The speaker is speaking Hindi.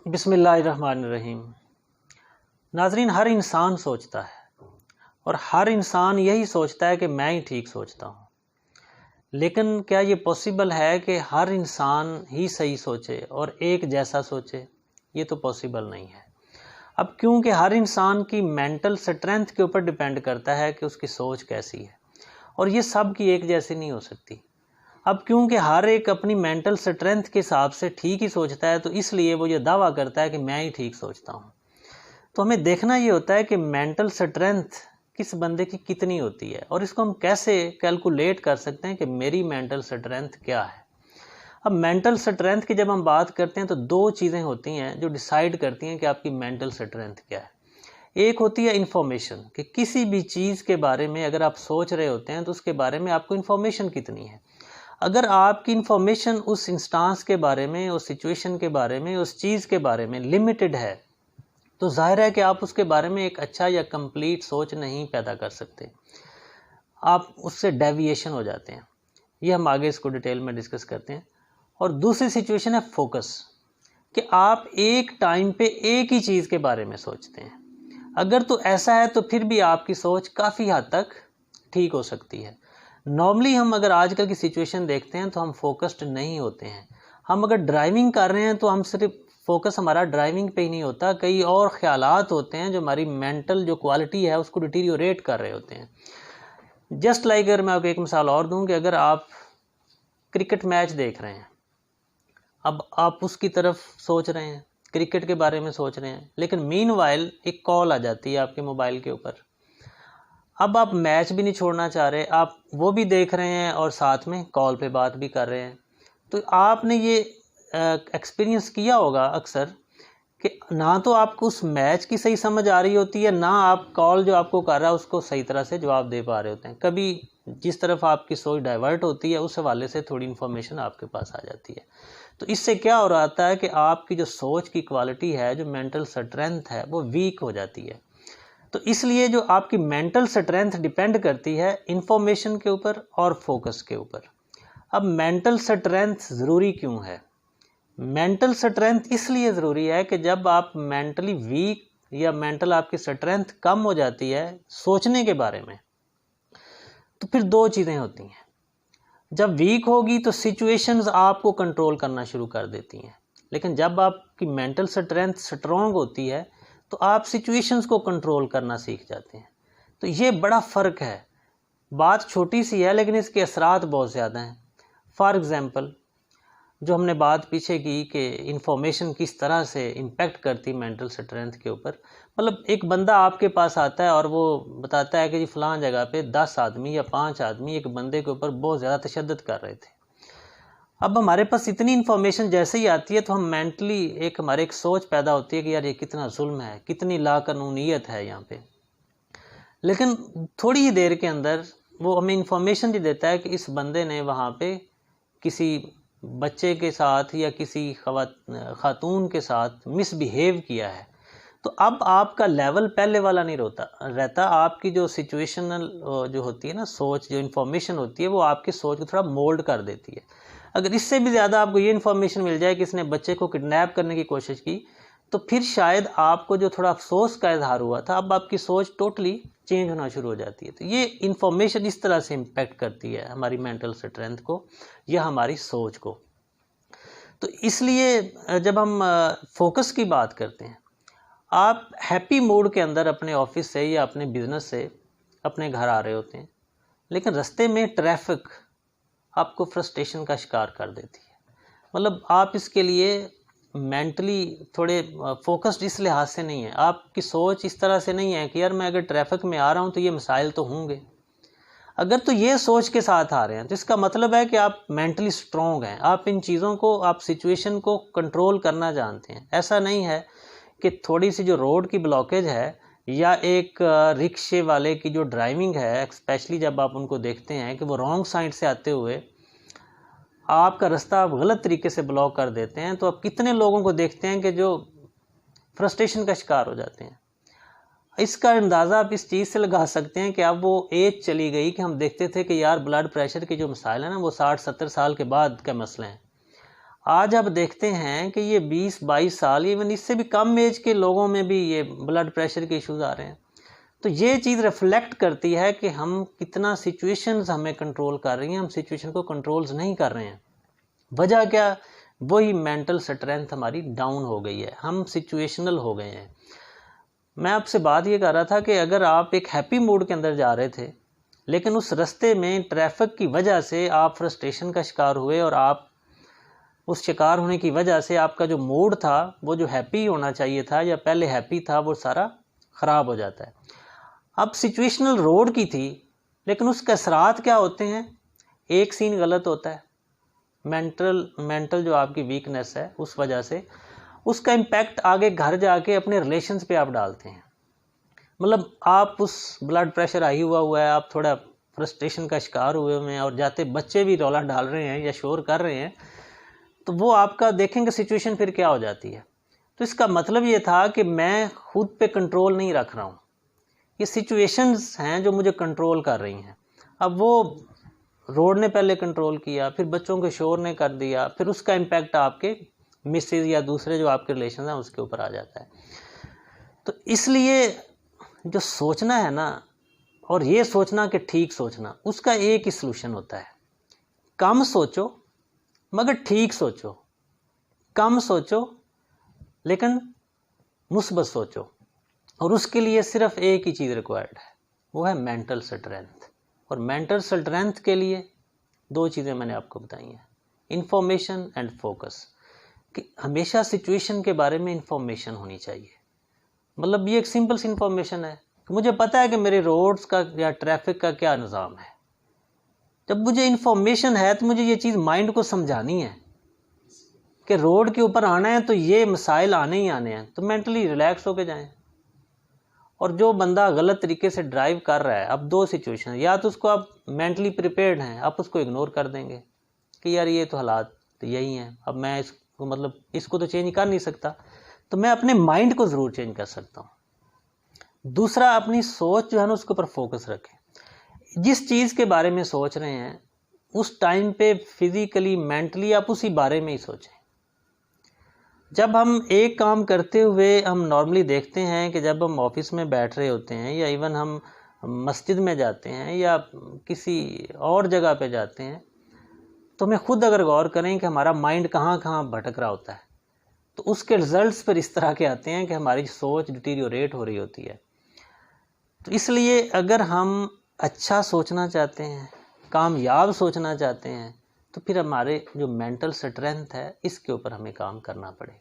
बिस्मिल्लाहिर्रहमानिर्रहीम। नाज़रीन, हर इंसान सोचता है और हर इंसान यही सोचता है कि मैं ही ठीक सोचता हूँ। लेकिन क्या ये पॉसिबल है कि हर इंसान ही सही सोचे और एक जैसा सोचे? ये तो पॉसिबल नहीं है। अब क्योंकि हर इंसान की मेंटल स्ट्रेंथ के ऊपर डिपेंड करता है कि उसकी सोच कैसी है, और ये सब की एक जैसी नहीं हो सकती। अब क्योंकि हर एक अपनी मेंटल स्ट्रेंथ के हिसाब से ठीक ही सोचता है, तो इसलिए वो ये दावा करता है कि मैं ही ठीक सोचता हूँ। तो हमें देखना ये होता है कि मेंटल स्ट्रेंथ किस बंदे की कितनी होती है, और इसको हम कैसे कैलकुलेट कर सकते हैं कि मेरी मेंटल स्ट्रेंथ क्या है। अब मेंटल स्ट्रेंथ की जब हम बात करते हैं तो दो चीज़ें होती हैं जो डिसाइड करती हैं कि आपकी मेंटल स्ट्रेंथ क्या है। एक होती है इन्फॉर्मेशन, कि किसी भी चीज़ के बारे में अगर आप सोच रहे होते हैं तो उसके बारे में आपको इन्फॉर्मेशन कितनी है। अगर आपकी इन्फॉर्मेशन उस इंस्टांस के बारे में, उस सिचुएशन के बारे में, उस चीज़ के बारे में लिमिटेड है, तो जाहिर है कि आप उसके बारे में एक अच्छा या कंप्लीट सोच नहीं पैदा कर सकते। आप उससे डेविएशन हो जाते हैं। ये हम आगे इसको डिटेल में डिस्कस करते हैं। और दूसरी सिचुएशन है फोकस, कि आप एक टाइम पे एक ही चीज़ के बारे में सोचते हैं। अगर तो ऐसा है तो फिर भी आपकी सोच काफ़ी हद तक ठीक हो सकती है। नॉर्मली हम अगर आजकल की सिचुएशन देखते हैं तो हम फोकस्ड नहीं होते हैं। हम अगर ड्राइविंग कर रहे हैं तो हम सिर्फ फोकस हमारा ड्राइविंग पे ही नहीं होता, कई और ख्यालात होते हैं जो हमारी मेंटल जो क्वालिटी है उसको डिटीरियोरेट कर रहे होते हैं। जस्ट लाइक अगर मैं आपको एक मिसाल और दूं कि अगर आप क्रिकेट मैच देख रहे हैं, अब आप उसकी तरफ सोच रहे हैं, क्रिकेट के बारे में सोच रहे हैं, लेकिन मीनवाइल एक कॉल आ जाती है आपके मोबाइल के ऊपर। अब आप मैच भी नहीं छोड़ना चाह रहे, आप वो भी देख रहे हैं और साथ में कॉल पे बात भी कर रहे हैं। तो आपने ये एक्सपीरियंस किया होगा अक्सर कि ना तो आपको उस मैच की सही समझ आ रही होती है, ना आप कॉल जो आपको कर रहा है उसको सही तरह से जवाब दे पा रहे होते हैं। कभी जिस तरफ आपकी सोच डाइवर्ट होती है उस हवाले से थोड़ी इन्फॉर्मेशन आपके पास आ जाती है। तो इससे क्या हो रहा है कि आपकी जो सोच की क्वालिटी है, जो मेंटल स्ट्रेंथ है, वो वीक हो जाती है। तो इसलिए जो आपकी मेंटल स्ट्रेंथ डिपेंड करती है इंफॉर्मेशन के ऊपर और फोकस के ऊपर। अब मेंटल स्ट्रेंथ ज़रूरी क्यों है? मेंटल स्ट्रेंथ इसलिए ज़रूरी है कि जब आप मेंटली वीक या मेंटल आपकी स्ट्रेंथ कम हो जाती है सोचने के बारे में, तो फिर दो चीज़ें होती हैं। जब वीक होगी तो सिचुएशंस आपको कंट्रोल करना शुरू कर देती हैं, लेकिन जब आपकी मेंटल स्ट्रेंथ स्ट्रॉन्ग होती है तो आप सिचुएशंस को कंट्रोल करना सीख जाते हैं। तो ये बड़ा फ़र्क है। बात छोटी सी है लेकिन इसके असरात बहुत ज़्यादा हैं। फॉर एग्ज़ाम्पल, जो हमने बात पीछे की कि इंफॉर्मेशन किस तरह से इम्पेक्ट करती मेंटल स्ट्रेंथ के ऊपर। मतलब एक बंदा आपके पास आता है और वो बताता है कि जी फ़लाँ जगह पे 10 आदमी या 5 आदमी एक बंदे के ऊपर बहुत ज़्यादा तशद्दुद कर रहे थे। अब हमारे पास इतनी इन्फॉर्मेशन जैसे ही आती है तो हम मेंटली हमारे एक सोच पैदा होती है कि यार ये कितना जुल्म है, कितनी लाकानूनियत है यहाँ पे। लेकिन थोड़ी ही देर के अंदर वो हमें इन्फॉर्मेशन भी देता है कि इस बंदे ने वहाँ पे किसी बच्चे के साथ या किसी खातून के साथ मिसबिहेव किया है। तो अब आपका लेवल पहले वाला नहीं रहता। आपकी जो सिचुएशनल जो होती है ना सोच, जो इन्फॉर्मेशन होती है, वो आपकी सोच को थोड़ा मोल्ड कर देती है। अगर इससे भी ज़्यादा आपको ये इन्फॉर्मेशन मिल जाए कि इसने बच्चे को किडनैप करने की कोशिश की, तो फिर शायद आपको जो थोड़ा अफसोस का इजहार हुआ था, अब आपकी सोच टोटली चेंज होना शुरू हो जाती है। तो ये इन्फॉर्मेशन इस तरह से इम्पेक्ट करती है हमारी मेंटल स्ट्रेंथ को या हमारी सोच को। तो इसलिए जब हम फोकस की बात करते हैं, आप हैप्पी मूड के अंदर अपने ऑफिस से या अपने बिजनेस से अपने घर आ रहे होते हैं, लेकिन रास्ते में ट्रैफिक आपको फ्रस्ट्रेशन का शिकार कर देती है। मतलब आप इसके लिए मेंटली थोड़े फोकस्ड इस लिहाज से नहीं है, आपकी सोच इस तरह से नहीं है कि यार मैं अगर ट्रैफिक में आ रहा हूँ तो ये मसाइल तो होंगे। अगर तो ये सोच के साथ आ रहे हैं तो इसका मतलब है कि आप मेंटली स्ट्रॉन्ग हैं, आप इन चीज़ों को, आप सिचुएशन को कंट्रोल करना जानते हैं। ऐसा नहीं है कि थोड़ी सी जो रोड की ब्लॉकेज है या एक रिक्शे वाले की जो ड्राइविंग है, स्पेशली जब आप उनको देखते हैं कि वो रॉन्ग साइड से आते हुए आपका रास्ता आप गलत तरीके से ब्लॉक कर देते हैं, तो आप कितने लोगों को देखते हैं कि जो फ्रस्ट्रेशन का शिकार हो जाते हैं। इसका अंदाज़ा आप इस चीज़ से लगा सकते हैं कि अब वो एज चली गई कि हम देखते थे कि यार ब्लड प्रेशर के जो मसाइल हैं ना वो 60-70 साल के बाद के मसले हैं। आज आप देखते हैं कि ये 20-22 साल, इवन इससे भी कम एज के लोगों में भी ये ब्लड प्रेशर के इश्यूज आ रहे हैं। तो ये चीज़ रिफ्लेक्ट करती है कि हम कितना सिचुएशंस हमें कंट्रोल कर रही हैं, हम सिचुएशन को कंट्रोल्स नहीं कर रहे हैं। वजह क्या? वही मेंटल स्ट्रेंथ हमारी डाउन हो गई है, हम सिचुएशनल हो गए हैं। मैं आपसे बात ये कर रहा था कि अगर आप एक हैप्पी मूड के अंदर जा रहे थे, लेकिन उस रास्ते में ट्रैफिक की वजह से आप फ्रस्ट्रेशन का शिकार हुए और आप उस शिकार होने की वजह से आपका जो मूड था, वो जो हैप्पी होना चाहिए था या पहले हैप्पी था, वो सारा ख़राब हो जाता है। अब सिचुएशनल रोड की थी, लेकिन उसके असरात क्या होते हैं? एक सीन गलत होता है, मेंटल जो आपकी वीकनेस है उस वजह से उसका इम्पैक्ट आगे घर जाके अपने रिलेशंस पे आप डालते हैं। मतलब आप उस ब्लड प्रेशर हाई हुआ है, आप थोड़ा फ्रस्ट्रेशन का शिकार हुए हैं और जाते बच्चे भी रौला डाल रहे हैं या शोर कर रहे हैं, तो वो आपका देखेंगे सिचुएशन फिर क्या हो जाती है। तो इसका मतलब ये था कि मैं खुद पे कंट्रोल नहीं रख रहा हूँ, ये सिचुएशंस हैं जो मुझे कंट्रोल कर रही हैं। अब वो रोड ने पहले कंट्रोल किया, फिर बच्चों के शोर ने कर दिया, फिर उसका इम्पैक्ट आपके मिसेज या दूसरे जो आपके रिलेशन हैं उसके ऊपर आ जाता है। तो इसलिए जो सोचना है ना, और ये सोचना कि ठीक सोचना, उसका एक ही सलूशन होता है, कम सोचो मगर ठीक सोचो, कम सोचो लेकिन मुस्बत सोचो। और उसके लिए सिर्फ एक ही चीज़ रिक्वायर्ड है, वो है मेंटल स्ट्रेंथ। और मेंटल स्ट्रेंथ के लिए दो चीज़ें मैंने आपको बताई हैं, इंफॉर्मेशन एंड फोकस। कि हमेशा सिचुएशन के बारे में इंफॉर्मेशन होनी चाहिए। मतलब ये एक सिंपल सी इंफॉर्मेशन है कि मुझे पता है कि मेरे रोड्स का या ट्रैफिक का क्या निज़ाम है। जब मुझे इंफॉर्मेशन है तो मुझे ये चीज़ माइंड को समझानी है कि रोड के ऊपर आना है तो ये मसाइल आने ही आने हैं, तो मेंटली रिलैक्स होके जाएं। और जो बंदा गलत तरीके से ड्राइव कर रहा है, अब दो सिचुएशन, या तो उसको आप मेंटली प्रिपेयर्ड हैं, आप उसको इग्नोर कर देंगे कि यार ये तो हालात तो यही हैं, अब मैं इसको मतलब इसको तो चेंज कर नहीं सकता, तो मैं अपने माइंड को ज़रूर चेंज कर सकता हूँ। दूसरा, अपनी सोच जो है ना उसके ऊपर फोकस रखें। जिस चीज़ के बारे में सोच रहे हैं उस टाइम पे फिज़िकली मेंटली आप उसी बारे में ही सोचें। जब हम एक काम करते हुए हम नॉर्मली देखते हैं कि जब हम ऑफिस में बैठ रहे होते हैं या इवन हम मस्जिद में जाते हैं या किसी और जगह पे जाते हैं, तो हमें खुद अगर गौर करें कि हमारा माइंड कहाँ कहाँ भटक रहा होता है, तो उसके रिजल्ट्स पर इस तरह के आते हैं कि हमारी सोच डिटीरियोरेट हो रही होती है। तो इसलिए अगर हम अच्छा सोचना चाहते हैं, कामयाब सोचना चाहते हैं, तो फिर हमारे जो मेंटल स्ट्रेंथ है इसके ऊपर हमें काम करना पड़ेगा।